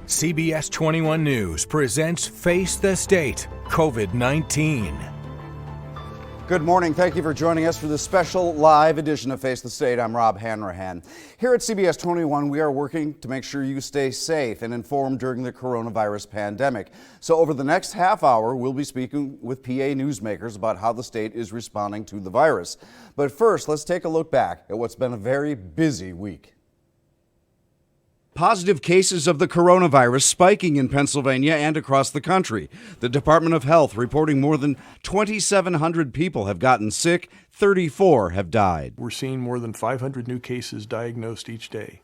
CBS 21 News presents Face the State, COVID-19. Good morning. Thank you for joining us for this special live edition of Face the State. I'm Rob Hanrahan. Here at CBS 21, we are working to make sure you stay safe and informed during the coronavirus pandemic. So over the next half hour, we'll be speaking with PA newsmakers about how the state is responding to the virus. But first, let's take a look back at what's been a very busy week. Positive cases of the coronavirus spiking in Pennsylvania and across the country. The Department of Health reporting more than 2,700 people have gotten sick, 34 have died. We're seeing more than 500 new cases diagnosed each day.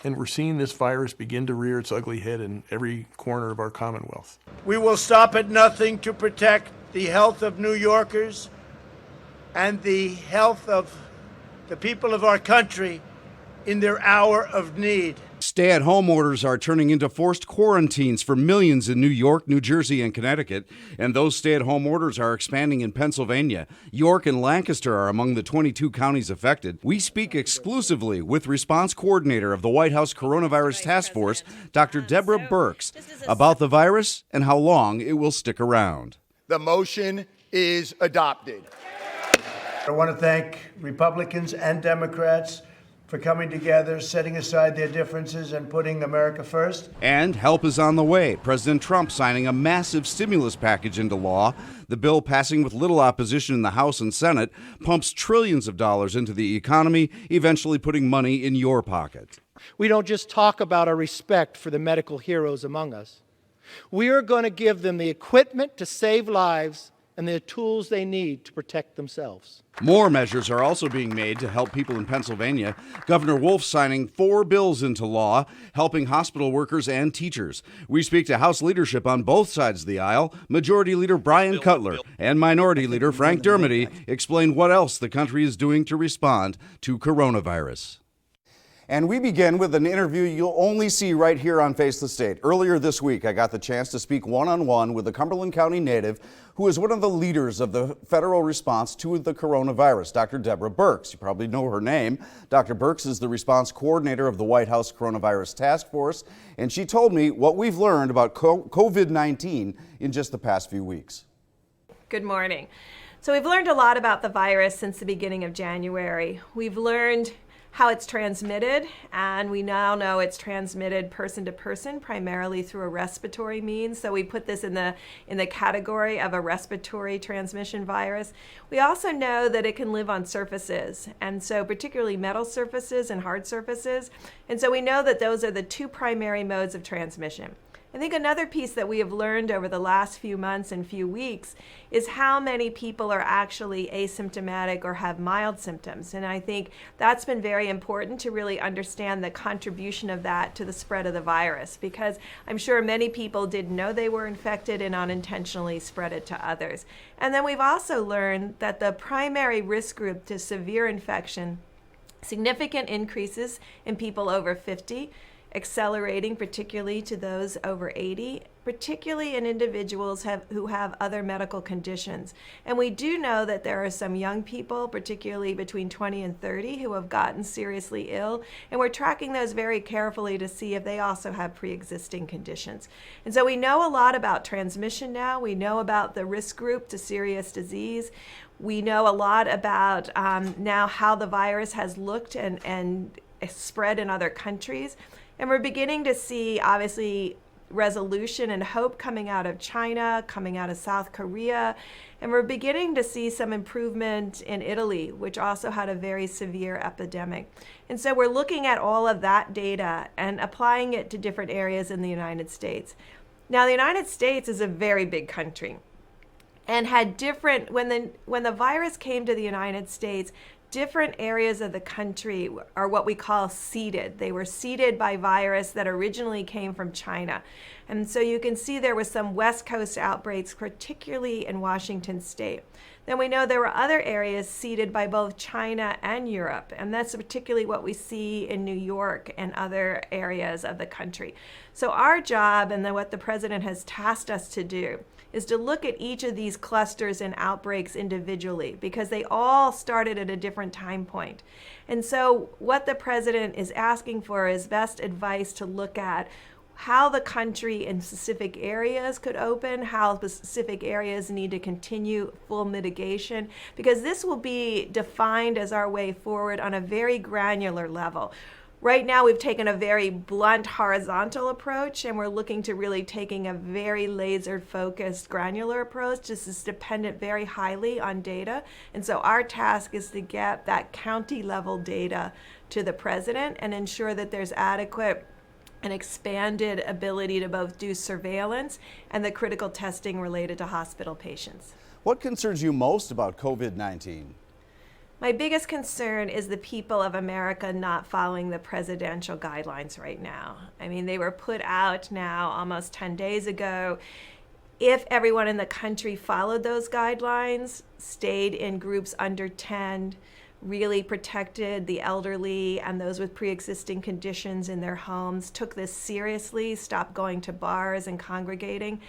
And we're seeing this virus begin to rear its ugly head in every corner of our Commonwealth. We will stop at nothing to protect the health of New Yorkers and the health of the people of our country in their hour of need. Stay-at-home orders are turning into forced quarantines for millions in New York, New Jersey, and Connecticut, and those stay-at-home orders are expanding in Pennsylvania. York and Lancaster are among the 22 counties affected. We speak exclusively with response coordinator of the White House Coronavirus Task Force, Dr. Deborah Birx, about the virus and how long it will stick around. The motion is adopted. I want to thank Republicans and Democrats for coming together, setting aside their differences, and putting America first. And help is on the way. President Trump signing a massive stimulus package into law. The bill, passing with little opposition in the House and Senate, pumps trillions of dollars into the economy, eventually putting money in your pocket. We don't just talk about our respect for the medical heroes among us. We are going to give them the equipment to save lives and the tools they need to protect themselves. More measures are also being made to help people in Pennsylvania. Governor Wolf signing 4 bills into law, helping hospital workers and teachers. We speak to House leadership on both sides of the aisle. Majority Leader Bryan Cutler and Minority Leader Frank Dermody explain what else the country is doing to respond to coronavirus. And we begin with an interview you'll only see right here on Face the State. Earlier this week, I got the chance to speak one-on-one with a Cumberland County native who is one of the leaders of the federal response to the coronavirus, Dr. Deborah Birx. You probably know her name. Dr. Birx is the response coordinator of the White House Coronavirus Task Force, and she told me what we've learned about COVID-19 in just the past few weeks. Good morning. So we've learned a lot about the virus since the beginning of January. We've learned how it's transmitted, and we now know it's transmitted person to person, primarily through a respiratory means. So we put this in the category of a respiratory transmission virus. We also know that it can live on surfaces, and so particularly metal surfaces and hard surfaces. And so we know that those are the 2 primary modes of transmission. I think another piece that we have learned over the last few months and few weeks is how many people are actually asymptomatic or have mild symptoms. And I think that's been very important to really understand the contribution of that to the spread of the virus, because I'm sure many people didn't know they were infected and unintentionally spread it to others. And then we've also learned that the primary risk group to severe infection, significant increases in people over 50, accelerating particularly to those over 80, particularly in individuals who have other medical conditions. And we do know that there are some young people, particularly between 20 and 30, who have gotten seriously ill, and we're tracking those very carefully to see if they also have pre-existing conditions. And so we know a lot about transmission now. We know about the risk group to serious disease. We know a lot about now how the virus has looked and spread in other countries. And we're beginning to see, obviously, resolution and hope coming out of China, coming out of South Korea. And we're beginning to see some improvement in Italy, which also had a very severe epidemic. And so we're looking at all of that data and applying it to different areas in the United States. Now, the United States is a very big country and had different, when the virus came to the United States, different areas of the country are what we call seeded. They were seeded by virus that originally came from China. And so you can see there was some West Coast outbreaks, particularly in Washington State. Then we know there were other areas seeded by both China and Europe, and that's particularly what we see in New York and other areas of the country. So our job, and then what the president has tasked us to do, is to look at each of these clusters and outbreaks individually, because they all started at a different time point. And so what the president is asking for is best advice to look at how the country in specific areas could open, how specific areas need to continue full mitigation, because this will be defined as our way forward on a very granular level. Right now, we've taken a very blunt horizontal approach, and we're looking to really taking a very laser-focused granular approach. This is dependent very highly on data, and so our task is to get that county-level data to the president and ensure that there's adequate and expanded ability to both do surveillance and the critical testing related to hospital patients. What concerns you most about COVID-19? My biggest concern is the people of America not following the presidential guidelines right now. I mean, they were put out now almost 10 days ago. If everyone in the country followed those guidelines, stayed in groups under 10, really protected the elderly and those with pre-existing conditions in their homes, took this seriously, stopped going to bars and congregating,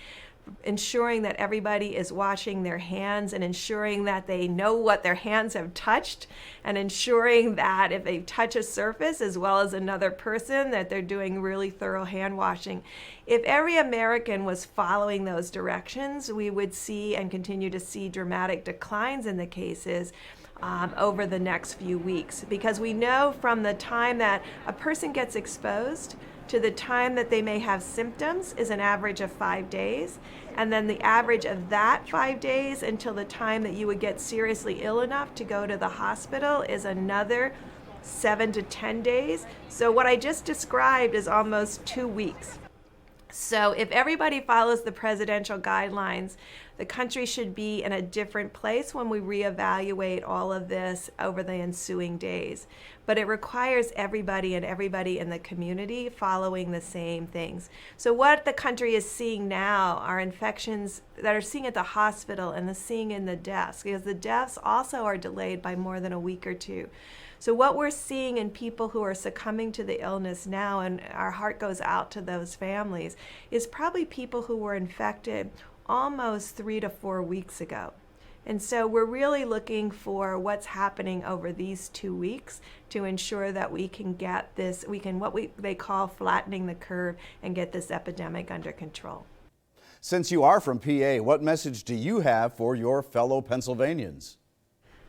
ensuring that everybody is washing their hands and ensuring that they know what their hands have touched, and ensuring that if they touch a surface as well as another person, that they're doing really thorough hand washing. If every American was following those directions, we would see and continue to see dramatic declines in the cases over the next few weeks, because we know from the time that a person gets exposed to the time that they may have symptoms is an average of 5 days. And then the average of that 5 days until the time that you would get seriously ill enough to go to the hospital is another 7 to 10 days. So what I just described is almost 2 weeks. So if everybody follows the presidential guidelines, the country should be in a different place when we reevaluate all of this over the ensuing days. But it requires everybody and everybody in the community following the same things. So what the country is seeing now are infections that are seeing at the hospital and the seeing in the deaths, because the deaths also are delayed by more than a week or two. So what we're seeing in people who are succumbing to the illness now, and our heart goes out to those families, is probably people who were infected almost 3 to 4 weeks ago. And so we're really looking for what's happening over these 2 weeks to ensure that we can get this, they call flattening the curve, and get this epidemic under control. Since you are from PA, what message do you have for your fellow Pennsylvanians?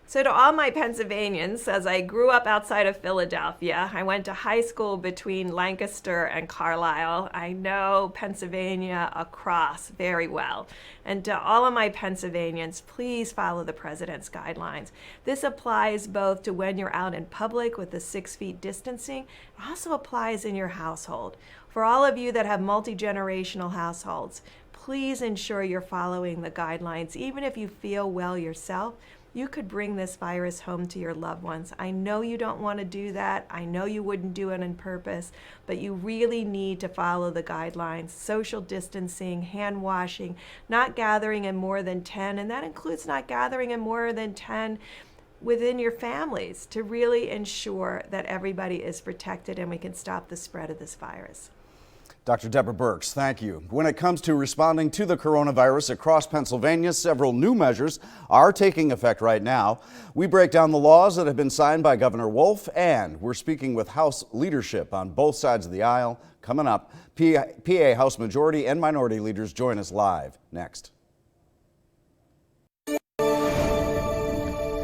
So to all my Pennsylvanians, as I grew up outside of Philadelphia, I went to high school between Lancaster and Carlisle. I know Pennsylvania across very well. And to all of my Pennsylvanians, please follow the president's guidelines. This applies both to when you're out in public with the 6 feet distancing. It also applies in your household. For all of you that have multi-generational households, please ensure you're following the guidelines. Even if you feel well yourself, you could bring this virus home to your loved ones. I know you don't want to do that. I know you wouldn't do it on purpose, but you really need to follow the guidelines. Social distancing, hand washing, not gathering in more than 10, and that includes not gathering in more than 10 within your families, to really ensure that everybody is protected and we can stop the spread of this virus. Dr. Deborah Birx, thank you. When it comes to responding to the coronavirus across Pennsylvania, several new measures are taking effect right now. We break down the laws that have been signed by Governor Wolf, and we're speaking with House leadership on both sides of the aisle. Coming up, PA House Majority and Minority leaders join us live next.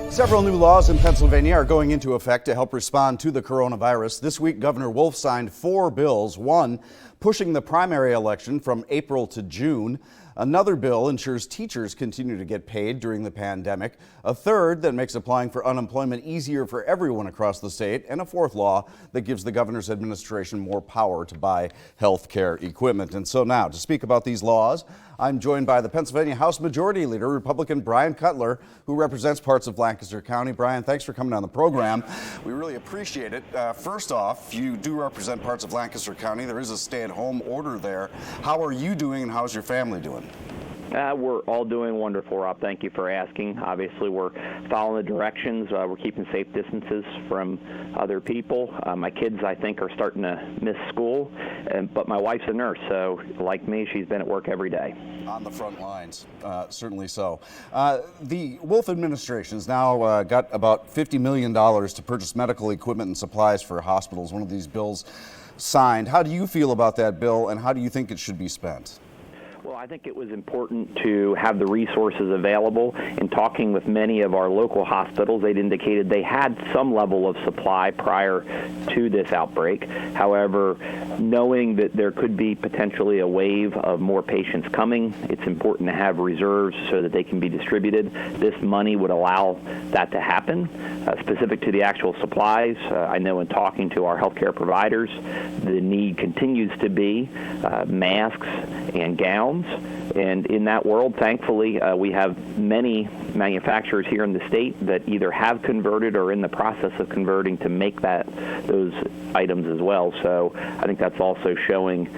Several new laws in Pennsylvania are going into effect to help respond to the coronavirus. This week, Governor Wolf signed 4 bills. One, pushing the primary election from April to June. Another bill ensures teachers continue to get paid during the pandemic. A third that makes applying for unemployment easier for everyone across the state. And a fourth law that gives the governor's administration more power to buy health care equipment. And so now, to speak about these laws, I'm joined by the Pennsylvania House Majority Leader, Republican Bryan Cutler, who represents parts of Lancaster County. Bryan, thanks for coming on the program. We really appreciate it. First off, you do represent parts of Lancaster County. There is a stay-at-home order there. How are you doing, and how's your family doing? We're all doing wonderful, Rob. Thank you for asking. Obviously, we're following the directions. We're keeping safe distances from other people. My kids, I think, are starting to miss school, but my wife's a nurse, so like me, she's been at work every day. On the front lines, certainly so. The Wolf administration has now got about $50 million to purchase medical equipment and supplies for hospitals. One of these bills signed. How do you feel about that bill, and how do you think it should be spent? Well, I think it was important to have the resources available. In talking with many of our local hospitals, they'd indicated they had some level of supply prior to this outbreak. However, knowing that there could be potentially a wave of more patients coming, it's important to have reserves so that they can be distributed. This money would allow that to happen. Specific to the actual supplies, I know in talking to our healthcare providers, the need continues to be masks and gowns. And in that world, thankfully, we have many manufacturers here in the state that either have converted or are in the process of converting to make those items as well. So I think that's also showing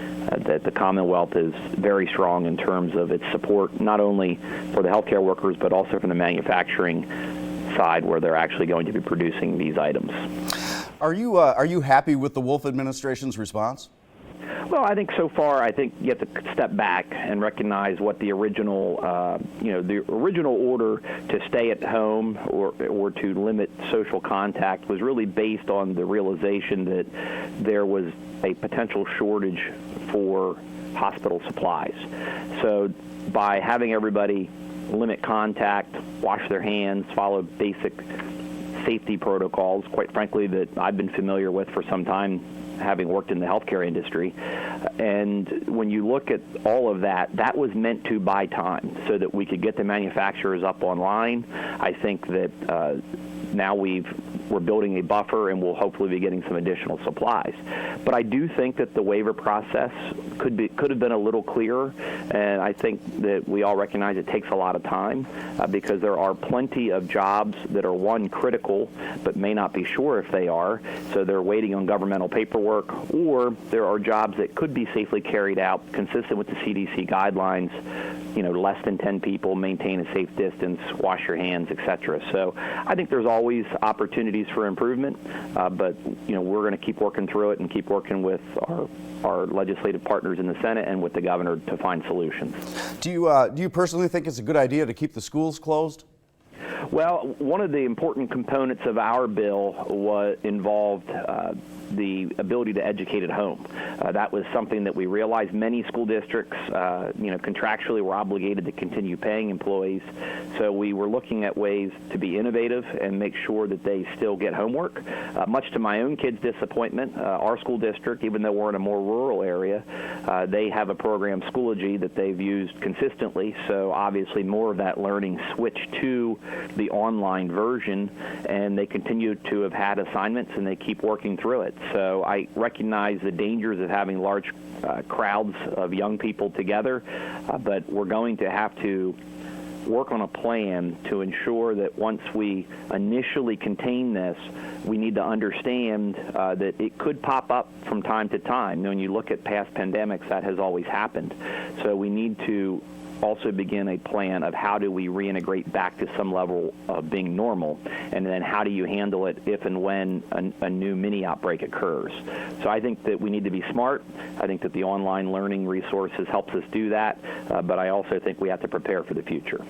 that the Commonwealth is very strong in terms of its support, not only for the healthcare workers, but also from the manufacturing side where they're actually going to be producing these items. Are you happy with the Wolf administration's response? Well, I think so far, I think you have to step back and recognize what the original, the original order to stay at home or to limit social contact was really based on the realization that there was a potential shortage for hospital supplies. So by having everybody limit contact, wash their hands, follow basic safety protocols, quite frankly, that I've been familiar with for some time, having worked in the healthcare industry. And when you look at all of that, that was meant to buy time so that we could get the manufacturers up online. I think that now we're building a buffer and we'll hopefully be getting some additional supplies. But I do think that the waiver process could have been a little clearer, and I think that we all recognize it takes a lot of time because there are plenty of jobs that are, one, critical but may not be sure if they are, so they're waiting on governmental paperwork, or there are jobs that could be safely carried out consistent with the CDC guidelines, less than 10 people, maintain a safe distance, wash your hands, etc. So I think there's always opportunities for improvement, but we're going to keep working through it and keep working with our legislative partners in the Senate and with the governor to find solutions. Do you personally think it's a good idea to keep the schools closed? Well, one of the important components of our bill involved the ability to educate at home. That was something that we realized many school districts, contractually were obligated to continue paying employees. So we were looking at ways to be innovative and make sure that they still get homework. Much to my own kids' disappointment, our school district, even though we're in a more rural area, they have a program, Schoology, that they've used consistently. So obviously more of that learning switched to the online version, and they continue to have had assignments and they keep working through it. So I recognize the dangers of having large crowds of young people together, but we're going to have to work on a plan to ensure that once we initially contain this, we need to understand that it could pop up from time to time. When you look at past pandemics, that has always happened. So we need to also begin a plan of how do we reintegrate back to some level of being normal, and then how do you handle it if and when a new mini outbreak occurs. So I think that we need to be smart. I think that the online learning resources helps us do that, but I also think we have to prepare for the future.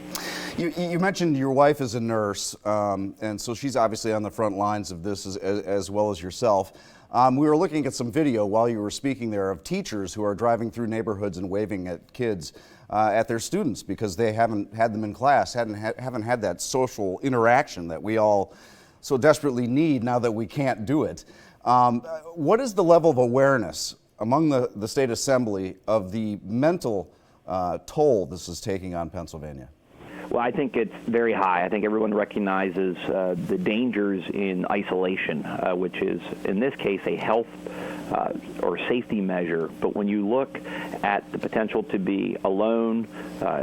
You mentioned your wife is a nurse, and so she's obviously on the front lines of this as well as yourself. We were looking at some video while you were speaking there of teachers who are driving through neighborhoods and waving at kids, at their students, because they haven't had them in class, haven't had that social interaction that we all so desperately need now that we can't do it. What is the level of awareness among the state assembly of the mental toll this is taking on Pennsylvania? Well, I think it's very high. I think everyone recognizes the dangers in isolation, which is, in this case, a health or safety measure. But when you look at the potential to be alone,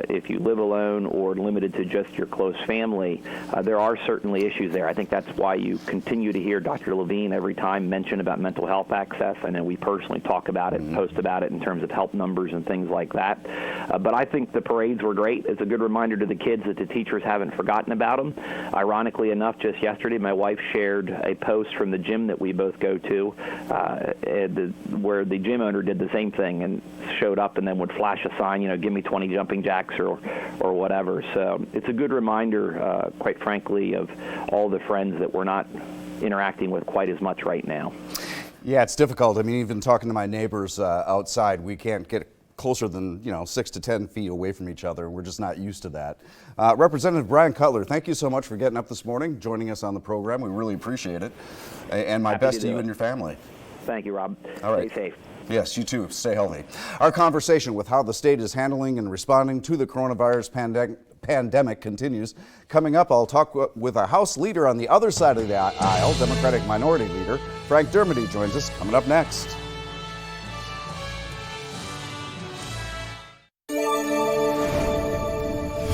if you live alone, or limited to just your close family, there are certainly issues there. I think that's why you continue to hear Dr. Levine every time mention about mental health access. I know we personally talk about it and post about it in terms of help numbers and things like that. But I think the parades were great. It's a good reminder to the kids that the teachers haven't forgotten about them. Ironically enough, just yesterday, my wife shared a post from the gym that we both go to, where the gym owner did the same thing and showed up and then would flash a sign, give me 20 jumping jacks or whatever. So it's a good reminder, quite frankly, of all the friends that we're not interacting with quite as much right now. Yeah, it's difficult. I mean, even talking to my neighbors outside, we can't get closer than 6 to 10 feet away from each other. We're just not used to that. Representative Bryan Cutler, thank you so much for getting up this morning, joining us on the program. We really appreciate it. And my best to you and your family. Thank you, Rob. All right. Stay safe. Yes, you too. Stay healthy. Our conversation with how the state is handling and responding to the coronavirus pandemic continues. Coming up, I'll talk with a House leader on the other side of the aisle, Democratic Minority Leader Frank Dermody joins us coming up next.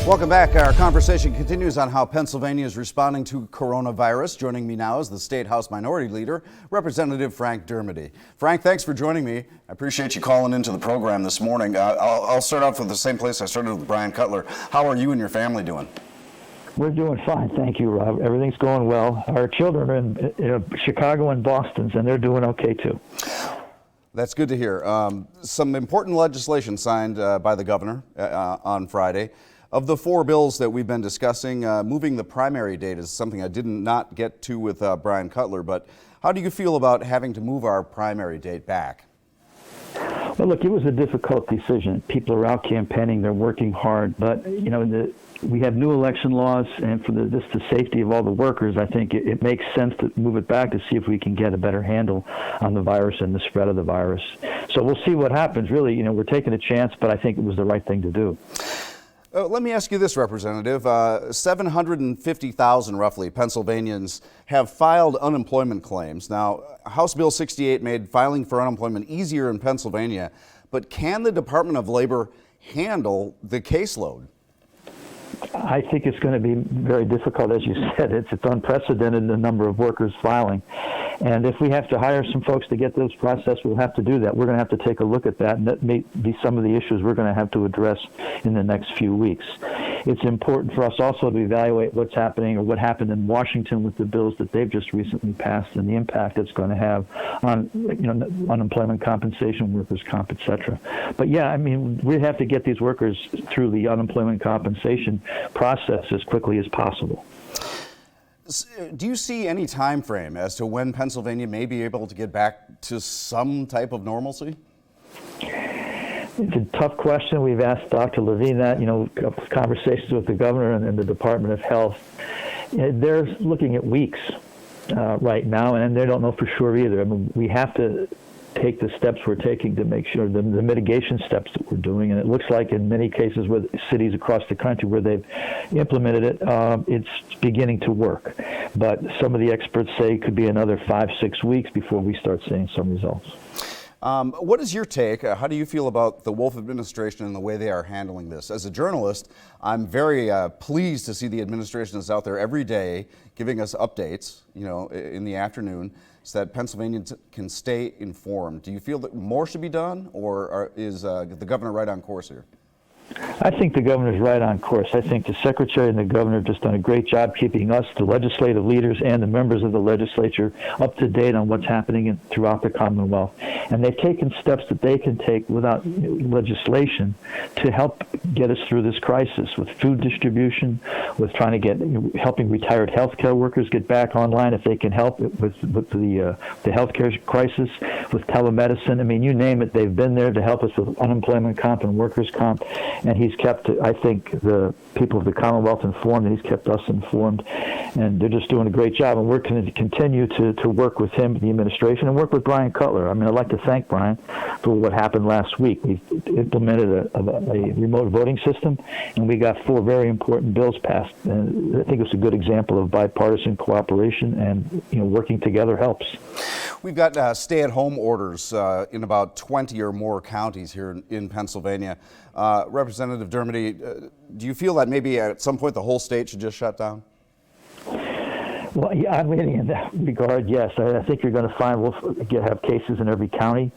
Welcome back. Our conversation continues on how Pennsylvania is responding to coronavirus. Joining me now is the State House Minority Leader, Representative Frank Dermody. Frank, thanks for joining me. I appreciate you calling into the program this morning. I'll start off with the same place I started with Bryan Cutler. How are you and your family doing? We're doing fine, thank you, Rob. Everything's going well. Our children are in Chicago and Boston, and they're doing okay too. That's good to hear. Some important legislation signed by the governor on Friday. Of the 4 bills that we've been discussing, moving the primary date is something I did not get to with Bryan Cutler, but how do you feel about having to move our primary date back? Well, look, it was a difficult decision. People are out campaigning, they're working hard, but we have new election laws, and for the safety of all the workers, I think it makes sense to move it back to see if we can get a better handle on the virus and the spread of the virus. So we'll see what happens. Really, we're taking a chance, but I think it was the right thing to do. Let me ask you this, Representative. 750,000 roughly Pennsylvanians have filed unemployment claims. Now, House Bill 68 made filing for unemployment easier in Pennsylvania, but can the Department of Labor handle the caseload? I think it's going to be very difficult, as you said. It's unprecedented, the number of workers filing. And if we have to hire some folks to get those processed, we'll have to do that. We're going to have to take a look at that, and that may be some of the issues we're going to have to address in the next few weeks. It's important for us also to evaluate what's happening or what happened in Washington with the bills that they've just recently passed and the impact it's going to have on unemployment compensation, workers' comp, et cetera. But yeah, I mean, we have to get these workers through the unemployment compensation process as quickly as possible. Do you see any time frame as to when Pennsylvania may be able to get back to some type of normalcy? It's a tough question. We've asked Dr. Levine that, conversations with the governor and the Department of Health. They're looking at weeks right now, and they don't know for sure either. I mean, we have to take the steps we're taking to make sure the mitigation steps that we're doing, and it looks like in many cases with cities across the country where they've implemented it, it's beginning to work. But some of the experts say it could be another 5-6 weeks before we start seeing some results. What is your take? How do you feel about the Wolf administration and the way they are handling this? As a journalist, I'm very pleased to see the administration is out there every day giving us updates, in the afternoon, so that Pennsylvanians can stay informed. Do you feel that more should be done, or is the governor right on course here? I think the governor's right on course. I think the secretary and the governor have just done a great job keeping us, the legislative leaders and the members of the legislature, up to date on what's happening throughout the Commonwealth. And they've taken steps that they can take without legislation to help get us through this crisis, with food distribution, with trying to helping retired healthcare workers get back online if they can help with the healthcare crisis, with telemedicine. I mean, you name it, they've been there to help us with unemployment comp and workers' comp. And he's kept, I think, the people of the Commonwealth informed, and he's kept us informed. And they're just doing a great job. And we're going to continue to work with him, the administration, and work with Bryan Cutler. I mean, I'd like to thank Bryan for what happened last week. We implemented a remote voting system, and we got 4 very important bills passed. And I think it's a good example of bipartisan cooperation, and working together helps. We've got stay-at-home orders in about 20 or more counties here in Pennsylvania. Representative Dermody, do you feel that maybe at some point the whole state should just shut down? Well, yeah, I mean, in that regard, yes. I think you're going to find we'll have cases in every county.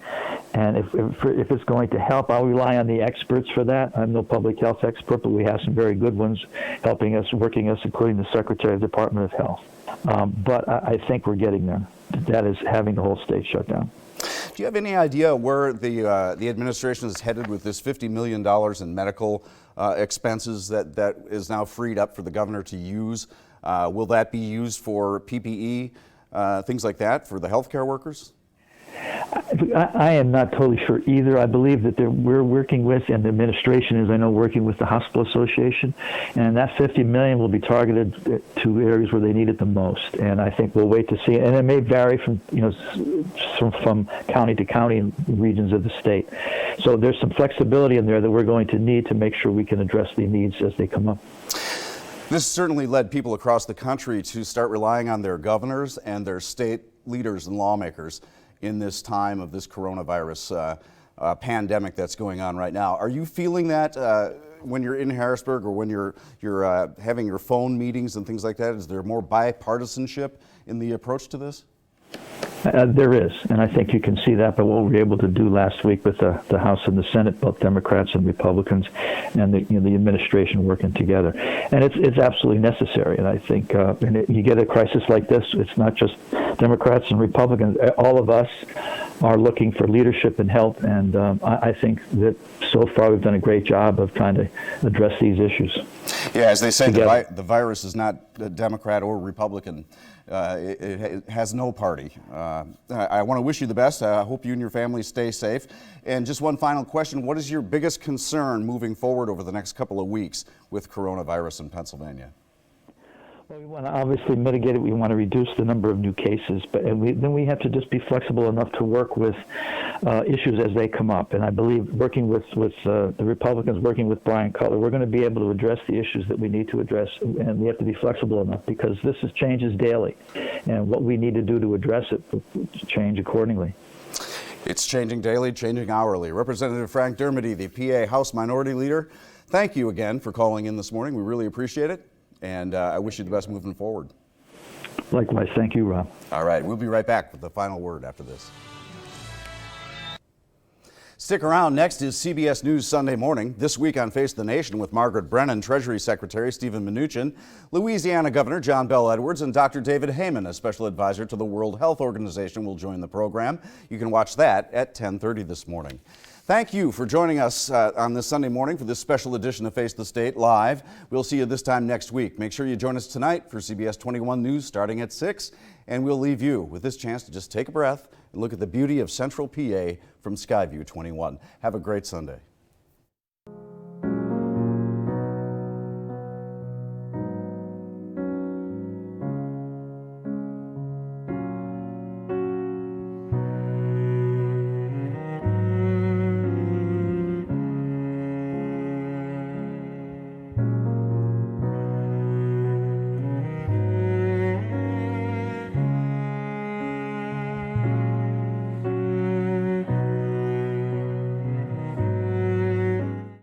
And if it's going to help, I'll rely on the experts for that. I'm no public health expert, but we have some very good ones helping us, working us, including the Secretary of the Department of Health. But I think we're getting there. That is having the whole state shut down. Do you have any idea where the administration is headed with this $50 million in medical expenses that is now freed up for the governor to use? Will that be used for PPE, things like that, for the healthcare workers? I am not totally sure either. I believe that we're working with, and the administration is, I know, working with the Hospital Association, and that $50 million will be targeted to areas where they need it the most. And I think we'll wait to see, and it may vary from from county to county and regions of the state. So there's some flexibility in there that we're going to need to make sure we can address the needs as they come up. This certainly led people across the country to start relying on their governors and their state leaders and lawmakers in this time of this coronavirus pandemic that's going on right now. Are you feeling that when you're in Harrisburg, or when you're having your phone meetings and things like that? Is there more bipartisanship in the approach to this? There is, and I think you can see that by what we were able to do last week with the House and the Senate, both Democrats and Republicans, and the administration working together. And it's absolutely necessary. And I think you get a crisis like this, it's not just Democrats and Republicans. All of us are looking for leadership and help, and I think that so far we've done a great job of trying to address these issues. Yeah, as they say, the virus is not a Democrat or Republican. It has no party. I want to wish you the best. I hope you and your family stay safe. And just one final question. What is your biggest concern moving forward over the next couple of weeks with coronavirus in Pennsylvania? Well, we want to obviously mitigate it. We want to reduce the number of new cases, but then we have to just be flexible enough to work with issues as they come up. And I believe working with the Republicans, working with Bryan Cutler, we're going to be able to address the issues that we need to address, and we have to be flexible enough because this changes daily, and what we need to do to address it will change accordingly. It's changing daily, changing hourly. Representative Frank Dermody, the PA House Minority Leader, thank you again for calling in this morning. We really appreciate it. And I wish you the best moving forward. Likewise. Thank you, Rob. All right. We'll be right back with the final word after this. Stick around. Next is CBS News Sunday Morning. This week on Face the Nation with Margaret Brennan, Treasury Secretary Stephen Mnuchin, Louisiana Governor John Bell Edwards, and Dr. David Heyman, a special advisor to the World Health Organization, will join the program. You can watch that at 10:30 this morning. Thank you for joining us on this Sunday morning for this special edition of Face the State Live. We'll see you this time next week. Make sure you join us tonight for CBS 21 News starting at 6, and we'll leave you with this chance to just take a breath and look at the beauty of Central PA from Skyview 21. Have a great Sunday.